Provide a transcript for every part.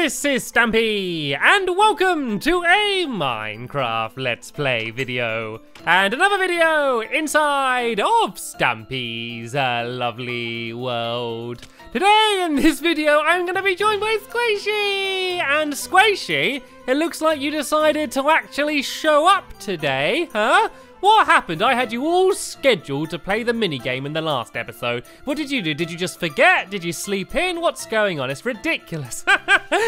This is Stampy, and welcome to a Minecraft Let's Play video. And another video inside of Stampy's lovely world. Today in this video, I'm going to be joined by Squishy! And Squishy, it looks like you decided to actually show up today, huh? What happened? I had you all scheduled to play the minigame in the last episode. What did you do? Did you just forget? Did you sleep in? What's going on? It's ridiculous.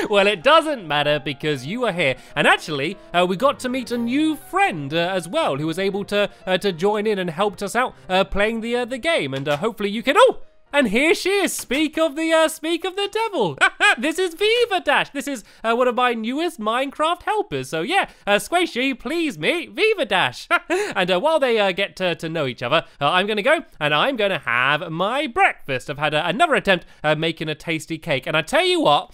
Well, it doesn't matter because you are here. And actually, we got to meet a new friend as well who was able to join in and helped us out playing the game. And hopefully you can... Oh! And here she is. Speak of the devil. This is Viva Dash. This is one of my newest Minecraft helpers. So yeah, Squishy, please meet Viva Dash. And while they get to know each other, I'm gonna go and I'm gonna have my breakfast. I've had another attempt at making a tasty cake, and I tell you what.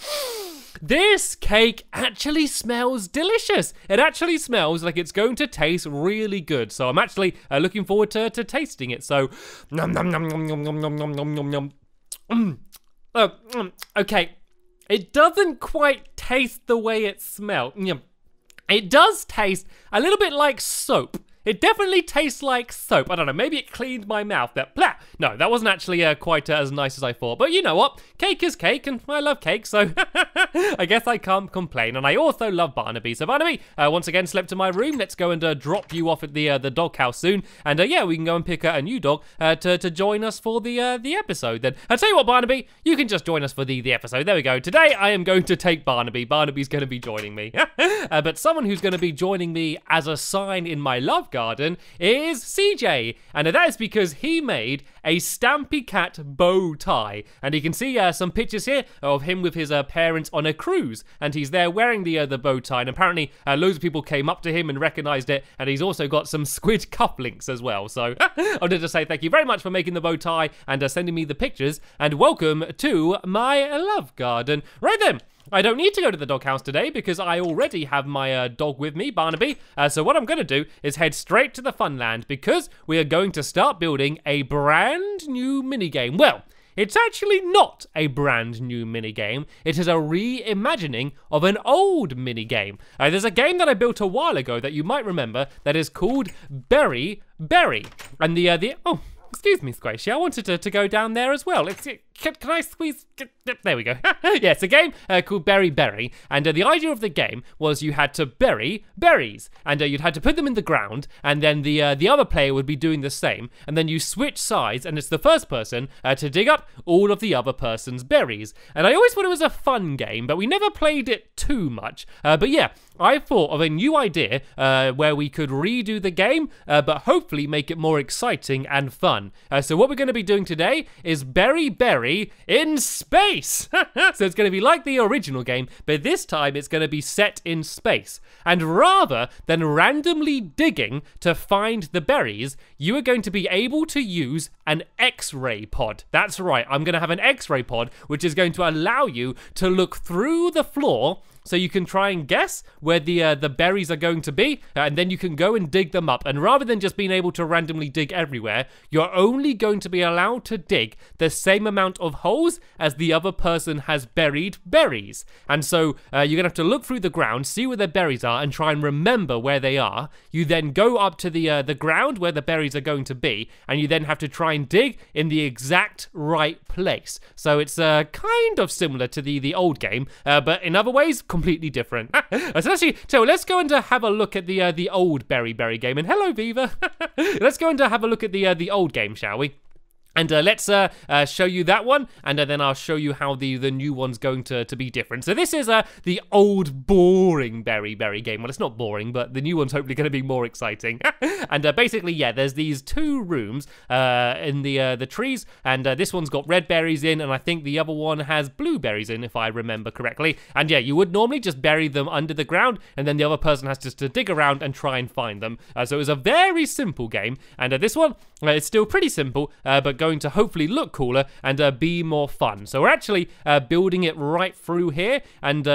This cake actually smells delicious. It actually smells like it's going to taste really good. So I'm actually looking forward to tasting it. So, nom nom nom nom nom nom nom nom nom nom. Okay, it doesn't quite taste the way it smelled. It does taste a little bit like soap. It definitely tastes like soap. I don't know, maybe it cleaned my mouth. No, that wasn't actually quite as nice as I thought. But you know what? Cake is cake, and I love cake, so I guess I can't complain. And I also love Barnaby. So Barnaby, once again, slept in my room. Let's go and drop you off at the doghouse soon. And yeah, we can go and pick a new dog to join us for the episode. Then I'll tell you what, Barnaby, you can just join us for the episode. There we go. Today, I am going to take Barnaby. Barnaby's going to be joining me. But someone who's going to be joining me as a sign in my love garden is CJ, and that is because he made a Stampy Cat bow tie, and you can see some pictures here of him with his parents on a cruise, and he's there wearing the bow tie, and apparently loads of people came up to him and recognized it, and he's also got some squid cufflinks as well. So I wanted to say thank you very much for making the bow tie and sending me the pictures, and welcome to my love garden. Right then, I don't need to go to the doghouse today because I already have my dog with me, Barnaby. So what I'm going to do is head straight to the Funland because we are going to start building a brand new minigame. Well, it's actually not a brand new minigame. It is a reimagining of an old minigame. There's a game that I built a while ago that you might remember that is called Berry. And oh, excuse me, Squishy, I wanted to go down there as well. Can I squeeze? There we go. Yeah, it's a game called Berry. And the idea of the game was you had to bury berries. And you'd had to put them in the ground. And then the other player would be doing the same. And then you switch sides. And it's the first person to dig up all of the other person's berries. And I always thought it was a fun game. But we never played it too much. But yeah, I thought of a new idea where we could redo the game. But hopefully make it more exciting and fun. So what we're going to be doing today is Berry in space. So it's going to be like the original game, but this time it's going to be set in space. And rather than randomly digging to find the berries, you are going to be able to use an X-ray pod. That's right, I'm going to have an X-ray pod, which is going to allow you to look through the floor so you can try and guess where the berries are going to be, and then you can go and dig them up. And rather than just being able to randomly dig everywhere, you're only going to be allowed to dig the same amount of holes as the other person has buried berries. And so you're going to have to look through the ground, see where the berries are, and try and remember where they are. You then go up to the ground where the berries are going to be, and you then have to try and dig in the exact right place. So it's kind of similar to the old game, but in other ways, completely different. So let's go and have a look at the old Berry game. And hello, Viva. Let's go and have a look at the old game, shall we? And let's show you that one, and then I'll show you how the new one's going to be different. So this is the old boring Berry game. Well, it's not boring, but the new one's hopefully going to be more exciting. And basically, yeah, there's these two rooms in the trees, and this one's got red berries in, and I think the other one has blueberries in, if I remember correctly. And yeah, you would normally just bury them under the ground, and then the other person has just to dig around and try and find them. So it was a very simple game, and this one, it's still pretty simple, but going to hopefully look cooler and be more fun. So we're actually building it right through here, and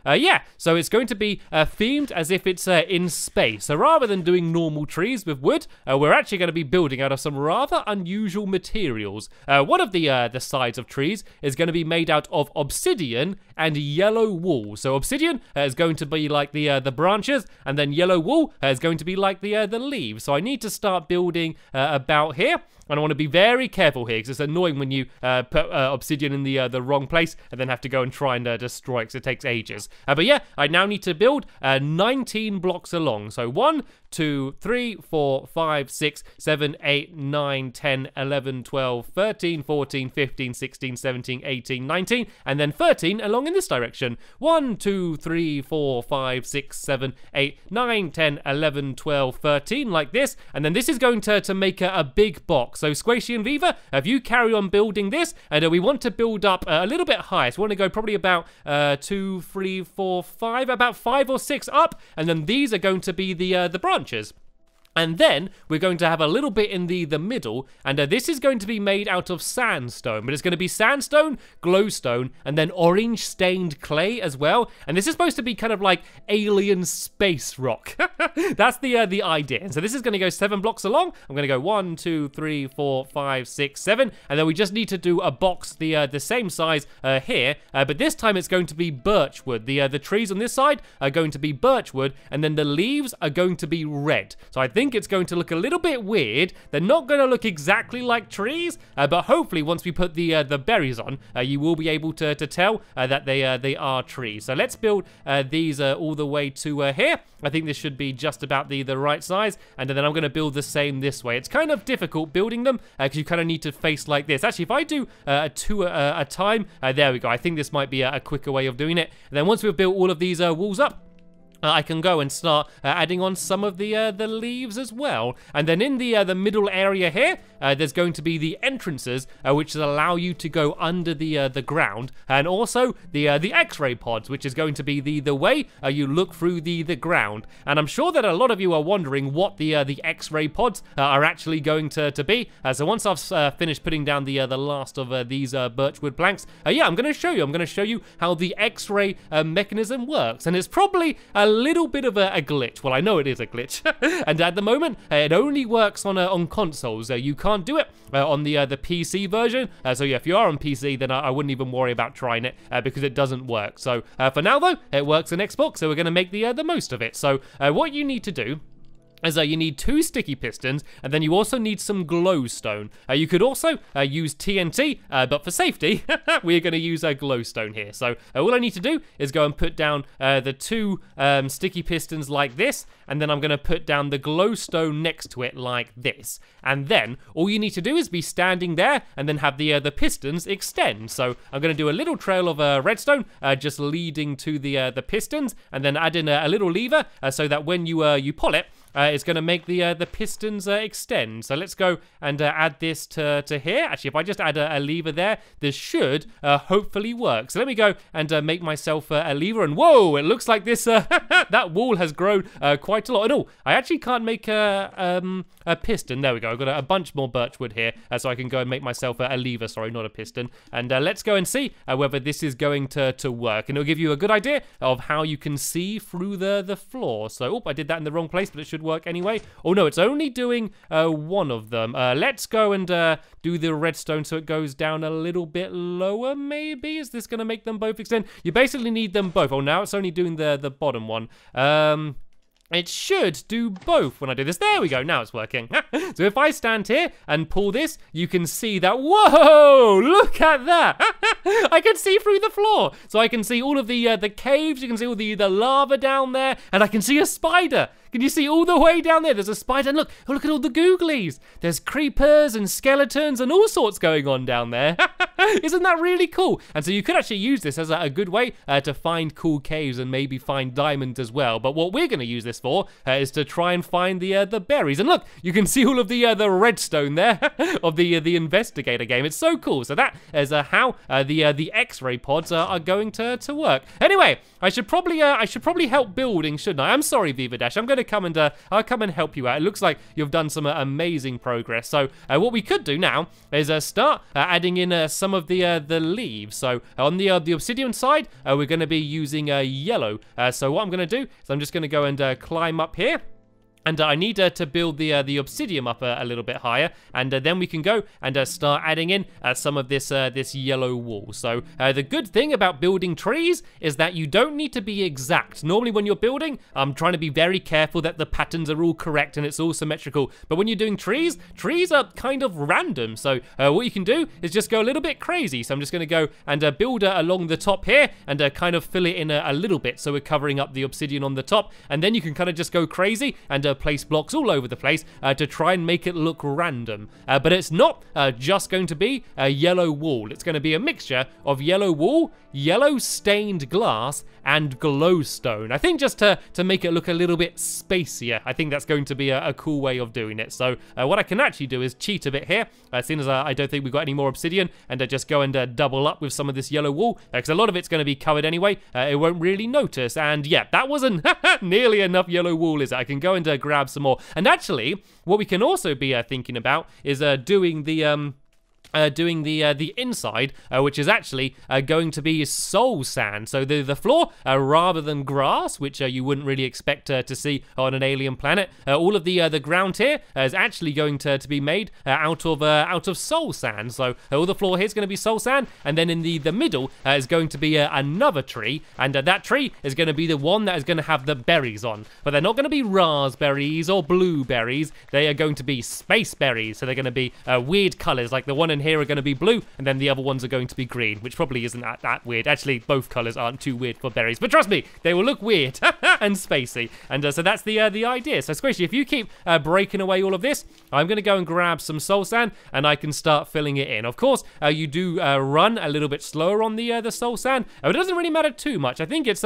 yeah, so it's going to be themed as if it's in space. So rather than doing normal trees with wood, we're actually going to be building out of some rather unusual materials. One of the sides of trees is going to be made out of obsidian and yellow wool. So obsidian is going to be like the branches, and then yellow wool is going to be like the leaves. So I need to start building about here. And I want to be very careful here because it's annoying when you put obsidian in the wrong place and then have to go and try and destroy it because it takes ages. But yeah, I now need to build 19 blocks along. So 1, 2, 3, 4, 5, 6, 7, 8, 9, 10, 11, 12, 13, 14, 15, 16, 17, 18, 19, and then 13 along in this direction. 1, 2, 3, 4, 5, 6, 7, 8, 9, 10, 11, 12, 13, like this. And then this is going to make a big box. So Squishy and Viva, if you carry on building this, and we want to build up a little bit higher. So we want to go probably about 2, 3, 4, 5, about 5 or 6 up, and then these are going to be the branches. And then we're going to have a little bit in the middle, and this is going to be made out of sandstone, but it's going to be sandstone, glowstone, and then orange stained clay as well. And this is supposed to be kind of like alien space rock. That's the idea. And so this is going to go 7 blocks along. I'm going to go 1, 2, 3, 4, 5, 6, 7, and then we just need to do a box the same size here, but this time it's going to be birch wood. The trees on this side are going to be birch wood, and then the leaves are going to be red. So I think it's going to look a little bit weird. They're not going to look exactly like trees, but hopefully once we put the berries on, you will be able to tell that they are trees. So let's build these all the way to here. I think this should be just about the right size, and then I'm going to build the same this way. It's kind of difficult building them because you kind of need to face like this. Actually, if I do 2 at a time, there we go. I think this might be a quicker way of doing it. And then once we've built all of these walls up, I can go and start adding on some of the leaves as well. And then in the middle area here, there's going to be the entrances, which allow you to go under the ground, and also the X-ray pods, which is going to be the way you look through the ground. And I'm sure that a lot of you are wondering what the X-ray pods are actually going to be. So once I've finished putting down the last of these birchwood planks, yeah, I'm going to show you. I'm going to show you how the X-ray mechanism works, and it's probably a little bit of a glitch. Well, I know it is a glitch, and at the moment it only works on consoles. You can't do it on the PC version. So yeah, if you are on PC, then I wouldn't even worry about trying it because it doesn't work. So for now though, it works on Xbox, so we're going to make the most of it. So what you need to do is you need 2 sticky pistons, and then you also need some glowstone. You could also use TNT, but for safety, we're going to use a glowstone here. So all I need to do is go and put down the 2 sticky pistons like this, and then I'm going to put down the glowstone next to it like this. And then all you need to do is be standing there, and then have the pistons extend. So I'm going to do a little trail of redstone just leading to the pistons, and then add in a little lever so that when you pull it, it's going to make the pistons extend. So let's go and add this to here. Actually, if I just add a lever there, this should hopefully work. So let me go and make myself a lever. And whoa, it looks like this that wall has grown quite a lot. And oh, I actually can't make a piston. There we go. I've got a bunch more birchwood here, so I can go and make myself a lever. Sorry, not a piston. And let's go and see whether this is going to work. And it'll give you a good idea of how you can see through the floor. So, oh, I did that in the wrong place, but it should work anyway. Oh no, it's only doing one of them. Let's go and do the redstone so it goes down a little bit lower, maybe? Is this going to make them both extend? You basically need them both. Oh, now it's only doing the bottom one. It should do both when I do this. There we go, now it's working. So if I stand here and pull this, you can see that, whoa, look at that. I can see through the floor. So I can see all of the caves, you can see all the lava down there, and I can see a spider. Can you see all the way down there? There's a spider, and look at all the googlies. There's creepers and skeletons and all sorts going on down there. Isn't that really cool? And so you could actually use this as a good way to find cool caves and maybe find diamonds as well. But what we're going to use this for is to try and find the berries. And look, you can see all of the redstone there of the investigator game. It's so cool. So that is how the X-ray pods are going to work. Anyway, I should probably help building, shouldn't I? I'm sorry, Viva Dash. I'm going to come and I'll come and help you out. It looks like you've done some amazing progress. So what we could do now is start adding in some of the leaves. So on the obsidian side, we're going to be using yellow. So what I'm going to do is I'm just going to go and climb up here. And I need to build the obsidian up a little bit higher, and then we can go and start adding in some of this yellow wool. So the good thing about building trees is that you don't need to be exact. Normally when you're building, I'm trying to be very careful that the patterns are all correct and it's all symmetrical. But when you're doing trees are kind of random. So what you can do is just go a little bit crazy. So I'm just going to go and build along the top here and kind of fill it in a little bit, so we're covering up the obsidian on the top. And then you can kind of just go crazy and place blocks all over the place to try and make it look random. But it's not just going to be a yellow wool. It's going to be a mixture of yellow wool, yellow stained glass, and glowstone. I think just to make it look a little bit spacier. I think that's going to be a cool way of doing it. So what I can actually do is cheat a bit here, as soon as I don't think we've got any more obsidian, and just go and double up with some of this yellow wool, because a lot of it's going to be covered anyway. It won't really notice. And yeah, that wasn't nearly enough yellow wool, is it? I can go and grab some more. And actually, what we can also be thinking about is doing the inside, which is actually going to be soul sand. So the floor, rather than grass, which you wouldn't really expect to see on an alien planet, all of the ground here is actually going to be made out of soul sand. So all the floor here is going to be soul sand, and then in the middle is going to be another tree, and that tree is going to be the one that is going to have the berries on. But they're not going to be raspberries or blueberries. They are going to be space berries. So they're going to be weird colors, like the one in here are going to be blue, and then the other ones are going to be green, which probably isn't that weird. Actually, both colors aren't too weird for berries, but trust me, they will look weird and spacey. And so that's the idea. So Squishy, if you keep breaking away all of this, I'm going to go and grab some soul sand, and I can start filling it in. Of course, you do run a little bit slower on the soul sand, but it doesn't really matter too much. I think it's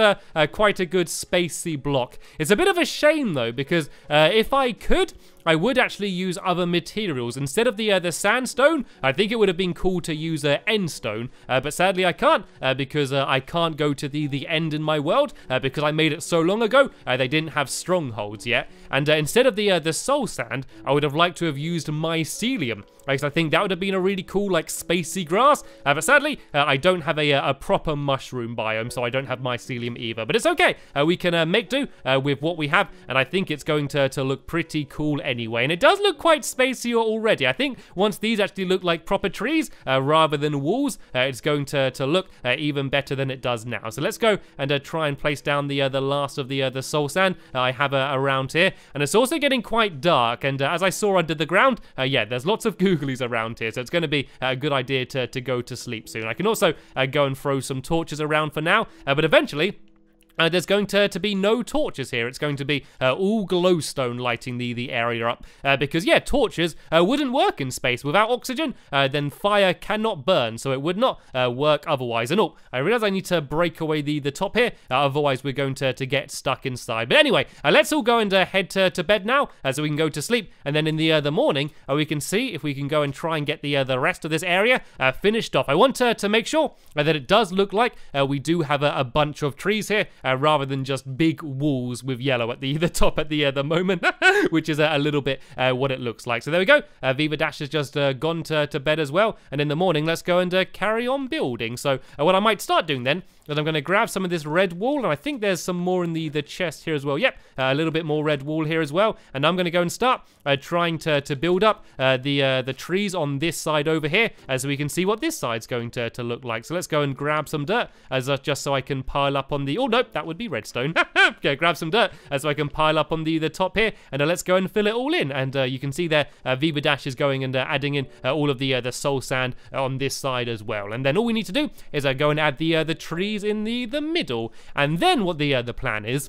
quite a good spacey block. It's a bit of a shame though, because if I could, I would actually use other materials. Instead of the sandstone, I think it would have been cool to use endstone, but sadly I can't, because I can't go to the end in my world, because I made it so long ago, they didn't have strongholds yet. And instead of the soul sand, I would have liked to have used mycelium, because I think that would have been a really cool, like, spacey grass, but sadly, I don't have a proper mushroom biome, so I don't have mycelium either. But it's okay, we can make do with what we have, and I think it's going to look pretty cool anyway. And it does look quite spacey already. I think once these actually look like proper trees rather than walls, it's going to look even better than it does now. So let's go and try and place down the last of the soul sand I have around here. And it's also getting quite dark, and as I saw under the ground, yeah, there's lots of googlies around here, so it's going to be a good idea to go to sleep soon. I can also go and throw some torches around for now, but eventually there's going to be no torches here. It's going to be all glowstone lighting the area up, because yeah, torches wouldn't work in space. Without oxygen, then fire cannot burn, so it would not work otherwise. And oh, I realize I need to break away the top here, otherwise we're going to get stuck inside. But anyway, let's all go and head to bed now, so we can go to sleep, and then in the morning we can see if we can go and try and get the rest of this area finished off. I want to make sure that it does look like we do have a bunch of trees here, rather than just big walls with yellow at the top at the moment, which is a little bit what it looks like. So there we go. Viva Dash has just gone to bed as well, and in the morning let's go and carry on building. So what I might start doing then is I'm going to grab some of this red wool, and I think there's some more in the chest here as well. Yep, a little bit more red wool here as well, and I'm going to go and start trying to build up the trees on this side over here, so we can see what this side's going to look like. So let's go and grab some dirt, just so I can pile up on the... Oh, nope, that would be redstone. Okay, grab some dirt so I can pile up on the top here, and let's go and fill it all in. And you can see there, Viva Dash is going and adding in all of the soul sand on this side as well. And then all we need to do is go and add the trees in the middle. And then what the plan is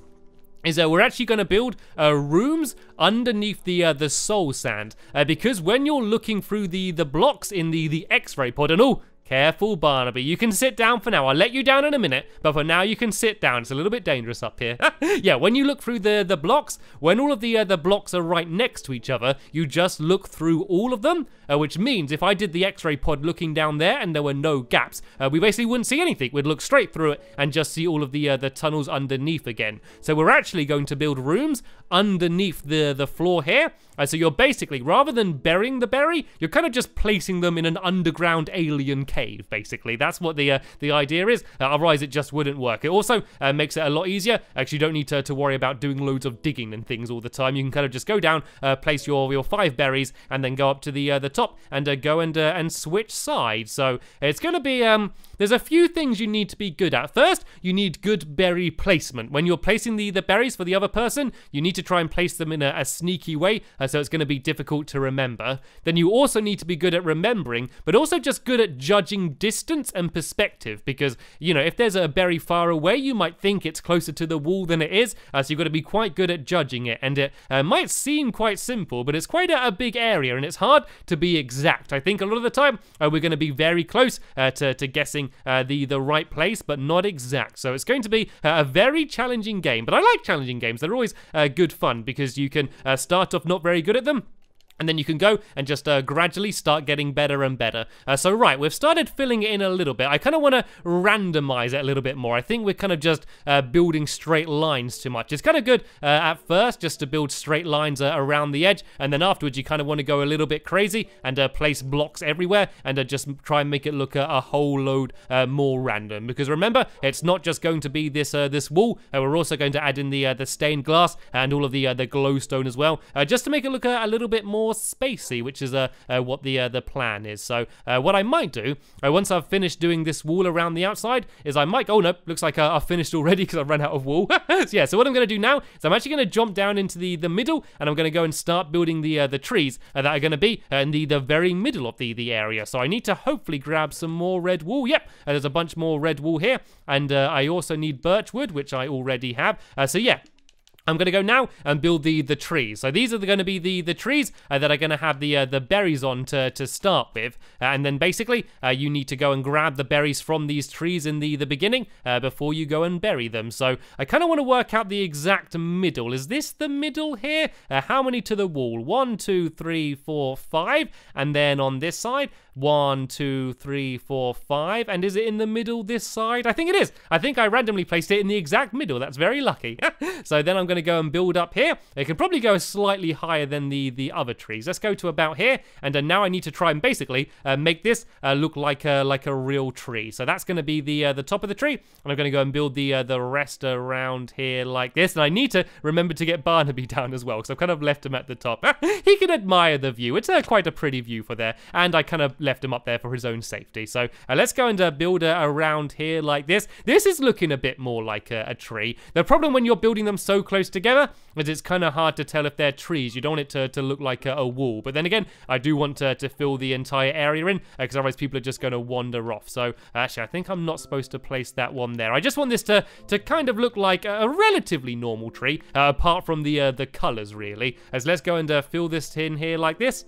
we're actually going to build rooms underneath the soul sand, because when you're looking through the blocks in the X-ray pod, and oh, careful, Barnaby. You can sit down for now. I'll let you down in a minute, but for now you can sit down. It's a little bit dangerous up here. Yeah, when you look through the blocks, when all of the blocks are right next to each other, you just look through all of them, which means if I did the X-ray pod looking down there and there were no gaps, we basically wouldn't see anything. We'd look straight through it and just see all of the tunnels underneath again. So we're actually going to build rooms underneath the floor here. So you're basically, rather than burying the berry, you're kind of just placing them in an underground alien cave. cave, basically. That's what the idea is. Otherwise, it just wouldn't work. It also makes it a lot easier. Actually, you don't need to worry about doing loads of digging and things all the time. You can kind of just go down, place your 5 berries, and then go up to the top and go and switch sides. So it's going to be there's a few things you need to be good at. First, you need good berry placement. When you're placing the berries for the other person, you need to try and place them in a sneaky way, so it's going to be difficult to remember. Then you also need to be good at remembering, but also just good at judging distance and perspective, because, you know, if there's a berry far away, you might think it's closer to the wall than it is, so you've got to be quite good at judging it. And it might seem quite simple, but it's quite a big area, and it's hard to be exact. I think a lot of the time we're going to be very close to guessing the right place, but not exact. So it's going to be a very challenging game, but I like challenging games. They're always good fun because you can start off not very good at them, and then you can go and just gradually start getting better and better. So right, we've started filling it in a little bit. I kind of want to randomize it a little bit more. I think we're kind of just building straight lines too much. It's kind of good at first just to build straight lines around the edge, and then afterwards you kind of want to go a little bit crazy and place blocks everywhere and just try and make it look a whole load more random. Because remember, it's not just going to be this wall. We're also going to add in the stained glass and all of the glowstone as well, just to make it look a little bit more spacey, which is what the plan is. So what I might do once I've finished doing this wall around the outside is I might, oh no, looks like I've finished already because I've run out of wall. So yeah, so what I'm going to do now is I'm actually going to jump down into the middle, and I'm going to go and start building the trees that are going to be in the very middle of the area. So I need to hopefully grab some more red wool. Yep, there's a bunch more red wool here, and I also need birch wood, which I already have. So yeah, I'm going to go now and build the trees. So these are going to be the trees that are going to have the berries on to start with. And then basically, you need to go and grab the berries from these trees in the beginning before you go and bury them. So I kind of want to work out the exact middle. Is this the middle here? How many to the wall? 1, 2, 3, 4, 5. And then on this side, 1, 2, 3, 4, 5. And is it in the middle this side? I think it is. I think I randomly placed it in the exact middle. That's very lucky. So then I'm going to go and build up here. It can probably go slightly higher than the other trees. Let's go to about here, and now I need to try and basically make this look like a real tree. So that's going to be the top of the tree, and I'm going to go and build the rest around here like this. And I need to remember to get Barnaby down as well, because I've kind of left him at the top. He can admire the view. It's quite a pretty view for there, and I kind of left him up there for his own safety. So let's go and build around here like this. This is looking a bit more like a tree. The problem when you're building them so close together is it's kind of hard to tell if they're trees. You don't want it to look like a wall. But then again, I do want to fill the entire area in, because otherwise people are just going to wander off. So actually, I think I'm not supposed to place that one there. I just want this to kind of look like a relatively normal tree, apart from the colors, really. As let's go and fill this in here like this.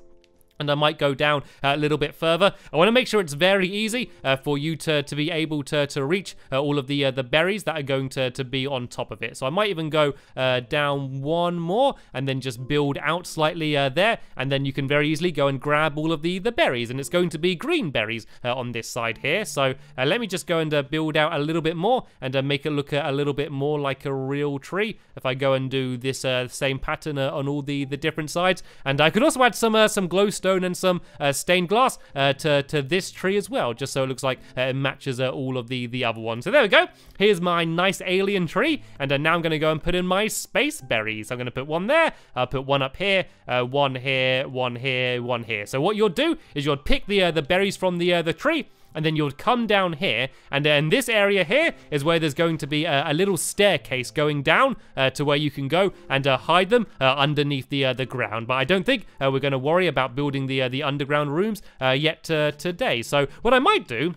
And I might go down a little bit further. I want to make sure it's very easy for you to be able to reach all of the berries that are going to be on top of it. So I might even go down one more and then just build out slightly there. And then you can very easily go and grab all of the berries. And it's going to be green berries on this side here. So let me just go and build out a little bit more and make it look a little bit more like a real tree. If I go and do this same pattern on all the different sides. And I could also add some glowstone and some stained glass to this tree as well, just so it looks like it matches all of the other ones. So there we go. Here's my nice alien tree, and now I'm going to go and put in my space berries. I'm going to put one there, I'll put one up here, one here, one here, one here. So what you'll do is you'll pick the berries from the tree, and then you'll come down here, and then this area here is where there's going to be a little staircase going down to where you can go and hide them underneath the ground. But I don't think we're going to worry about building the underground rooms yet today. So what I might do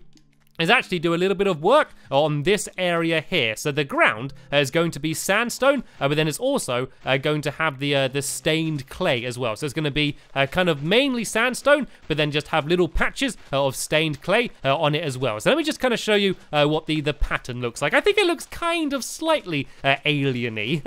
is actually do a little bit of work on this area here. So the ground is going to be sandstone, but then it's also going to have the stained clay as well. So it's going to be kind of mainly sandstone, but then just have little patches of stained clay on it as well. So let me just kind of show you what the pattern looks like. I think it looks kind of slightly alien-y.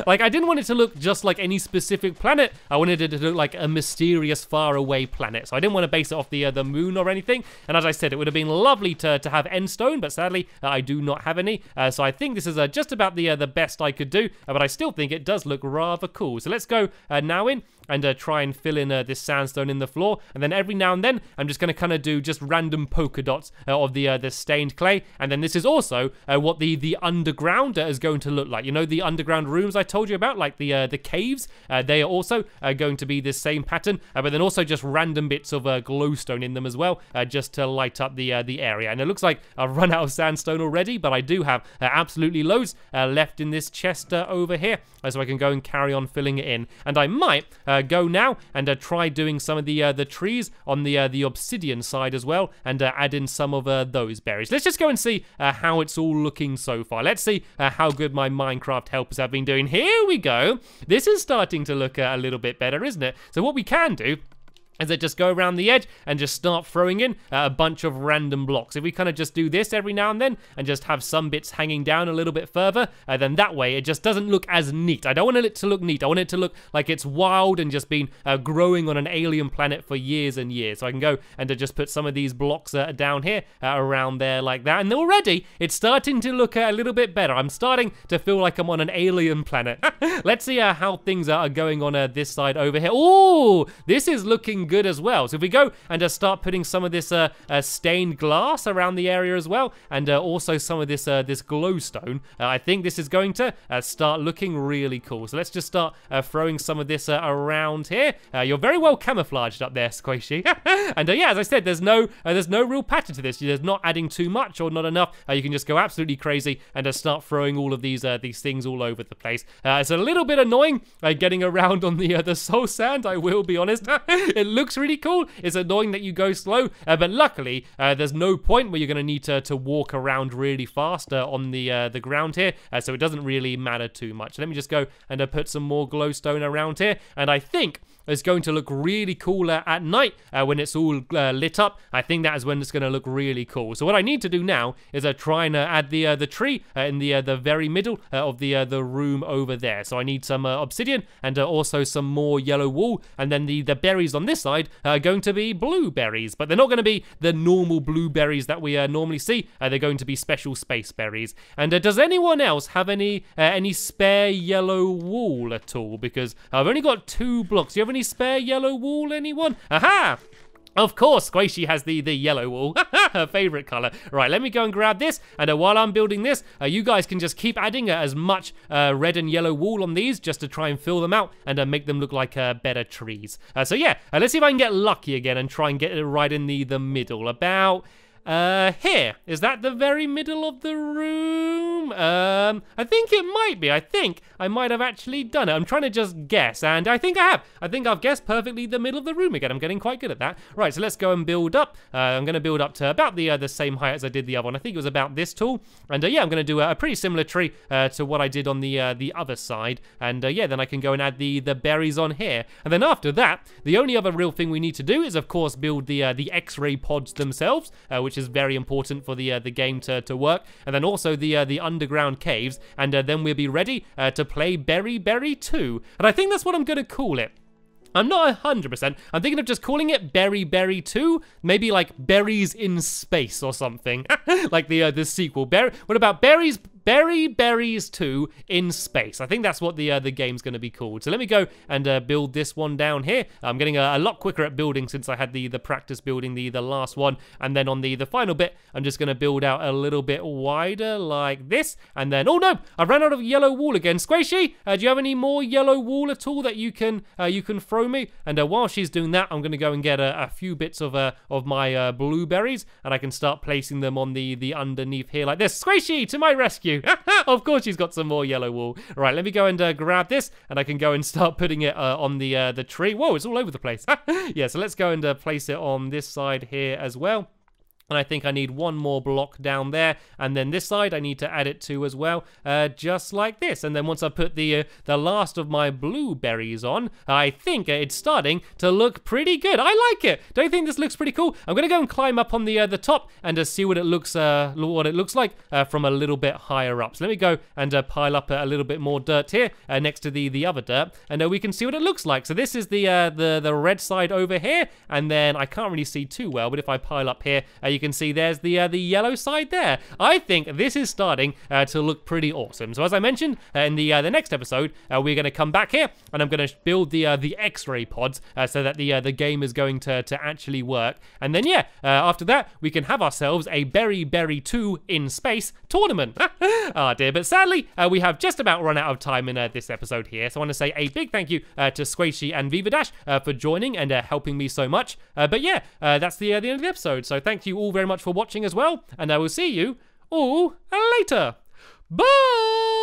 Like, I didn't want it to look just like any specific planet. I wanted it to look like a mysterious, faraway planet. So I didn't want to base it off the moon or anything. And as I said, it would have been lovely to have end stone, but sadly I do not have any. So I think this is just about the best I could do, but I still think it does look rather cool. So let's go now in, and try and fill in this sandstone in the floor. And then every now and then, I'm just going to kind of do just random polka dots of the stained clay. And then this is also what the underground is going to look like. You know, the underground rooms I told you about, like the caves, they are also going to be this same pattern, but then also just random bits of glowstone in them as well, just to light up the area. And it looks like I've run out of sandstone already, but I do have absolutely loads left in this chest over here, so I can go and carry on filling it in. And I might go now and try doing some of the trees on the obsidian side as well, and add in some of those berries. Let's just go and see how it's all looking so far. Let's see how good my Minecraft helpers have been doing. Here we go. This is starting to look a little bit better, isn't it? So what we can do is that just go around the edge and just start throwing in a bunch of random blocks. If we kind of just do this every now and then and just have some bits hanging down a little bit further, then that way it just doesn't look as neat. I don't want it to look neat. I want it to look like it's wild and just been growing on an alien planet for years and years. So I can go and just put some of these blocks down here around there like that. And already it's starting to look a little bit better. I'm starting to feel like I'm on an alien planet. Let's see how things are going on this side over here. Oh, this is looking good as well. So if we go and just start putting some of this stained glass around the area as well, and also some of this this glowstone, I think this is going to start looking really cool. So let's just start throwing some of this around here. You're very well camouflaged up there, Squishy. And yeah, as I said, there's no real pattern to this. There's not adding too much or not enough. You can just go absolutely crazy and start throwing all of these things all over the place. It's a little bit annoying getting around on the soul sand, I will be honest. It looks really cool. It's annoying that you go slow, but luckily there's no point where you're going to need to walk around really fast on the ground here, so it doesn't really matter too much. Let me just go and put some more glowstone around here, and I think it's going to look really cool at night when it's all lit up. I think that is when it's going to look really cool. So what I need to do now is try and add the tree in the very middle of the room over there. So I need some obsidian and also some more yellow wool, and then the berries on this side are going to be blueberries, but they're not going to be the normal blueberries that we normally see. They're going to be special space berries. And does anyone else have any spare yellow wool at all? Because I've only got 2 blocks. Do you have any spare yellow wool, anyone? Aha! Of course, Squishy has the yellow wool, her favorite color. Right, let me go and grab this, and while I'm building this, you guys can just keep adding as much red and yellow wool on these just to try and fill them out and make them look like better trees. So yeah, let's see if I can get lucky again and try and get it right in the middle. About here. Is that the very middle of the room? I think it might be. I think I might have actually done it. I'm trying to just guess, and I think I have. I think I've guessed perfectly the middle of the room again. I'm getting quite good at that. Right, so let's go and build up. I'm going to build up to about the same height as I did the other one. I think it was about this tall. And yeah, I'm going to do a pretty similar tree to what I did on the other side. And yeah, then I can go and add the berries on here. And then after that, the only other real thing we need to do is, of course, build the X-ray pods themselves, which is very important for the game to work. And then also the underground caves. And then we'll be ready to play Berry 2. And I think that's what I'm going to call it. I'm not 100%. I'm thinking of just calling it Berry 2. Maybe like Berries in Space or something. Like the sequel. What about Berries 2 in Space? I think that's what the game's going to be called. So let me go and build this one down here. I'm getting a lot quicker at building since I had the practice building the last one. And then on the final bit, I'm just going to build out a little bit wider like this. And then, oh no, I've run out of yellow wool again. Squishy, do you have any more yellow wool at all that you can throw me? And while she's doing that, I'm going to go and get a few bits of my blueberries, and I can start placing them on the underneath here like this. Squishy, to my rescue! Of course she's got some more yellow wool. Right, let me go and grab this, and I can go and start putting it on the tree. Whoa, it's all over the place. Yeah, so let's go and place it on this side here as well. And I think I need one more block down there, and then this side I need to add it to as well, just like this. And then once I put the last of my blueberries on, I think it's starting to look pretty good. I like it. Don't you think this looks pretty cool? I'm gonna go and climb up on the top and see what it looks like from a little bit higher up. So let me go and pile up a little bit more dirt here next to the other dirt, and we can see what it looks like. So this is the red side over here, and then I can't really see too well, but if I pile up here, you can see there's the yellow side there. I think this is starting to look pretty awesome. So as I mentioned in the next episode, we're going to come back here and I'm going to build the X-ray pods so that the game is going to actually work. And then yeah, after that we can have ourselves a Berry 2 in space tournament. Oh dear, but sadly we have just about run out of time in this episode here. So I want to say a big thank you to Squishy and Viva Dash for joining and helping me so much. But yeah, that's the end of the episode. So thank you all very much for watching as well, and I will see you all later. Bye!